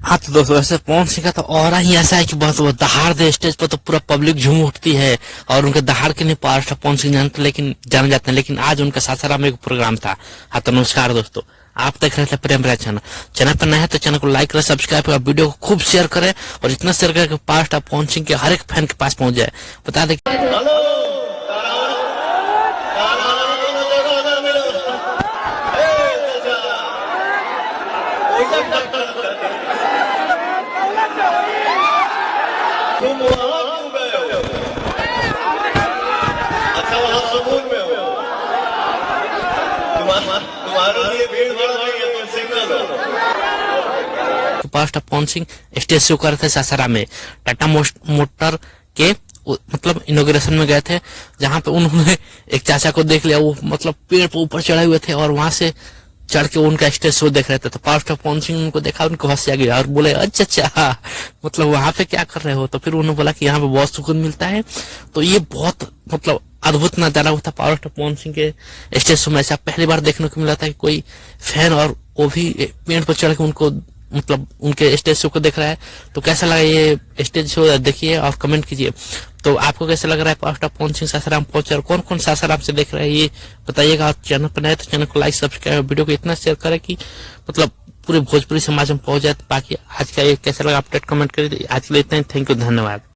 हाँ तो दोस्तों ऐसे पवन सिंह का तो और ही ऐसा है कि बहुत वो दहाड़ दे स्टेज पर तो पूरा पब्लिक झूम उठती है। और उनके दहाड़ के नहीं पार पवन सिंह जानते लेकिन जाने जाते हैं। लेकिन आज उनका सासाराम में एक प्रोग्राम था। हाँ तो नमस्कार दोस्तों, आप देख रहे थे प्रेम राय चैनल। चैनल पर नए हैं तो चैनल को लाइक करें, सब्सक्राइब करें, वीडियो को खूब शेयर करें और इतना शेयर करें कि पार पवन सिंह के हर एक फैन के पास पहुंच जाए। बता दें तुम वहां क्यों गए हो? अच्छा वहां सुकून में हो। तुम्हारे लिए भीड़ बढ़ गई है, तुम सिंगल हो। Past Pawan Singh stage show कर रहे थे सासाराम में। टाटा मोटर के मतलब इनॉग्रेशन में गए थे, जहां पे उन्होंने एक चाचा को देख लिया। वो मतलब पेड़ पर ऊपर चढ़े हुए थे और वहां से चढ़ के उनका स्टेज शो देख रहे थे। तो पास्ट पवन सिंह उनको देखा, उनको हंसी आ गया और बोले अच्छा मतलब वहां पे क्या कर रहे हो? तो फिर उन्होंने बोला कि यहाँ पे बहुत सुकून मिलता है। तो ये बहुत मतलब अद्भुत नजारा हुआ था पावर स्टार पवन सिंह के स्टेज शो में। ऐसा पहली बार देखने को मिला था कि कोई फैन और वो भी पेड़ पर चढ़ के उनको मतलब उनके स्टेज शो को देख रहा है। तो कैसा लगा ये स्टेज शो, देखिए और कमेंट कीजिए। तो आपको कैसा लग रहा है पावर स्टार पवन सिंह सासाराम पहुंचे और कौन कौन सासाराम से देख रहे हैं ये बताइएगा। और चैनल पर नए तो चैनल को लाइक सब्सक्राइब, वीडियो को इतना शेयर करें कि मतलब पूरे भोजपुरी समाज में पहुंच जाए। बाकी आज का ये कैसा लगा अपडेट कमेंट करिए। आज के लिए इतना ही, थैंक यू, धन्यवाद।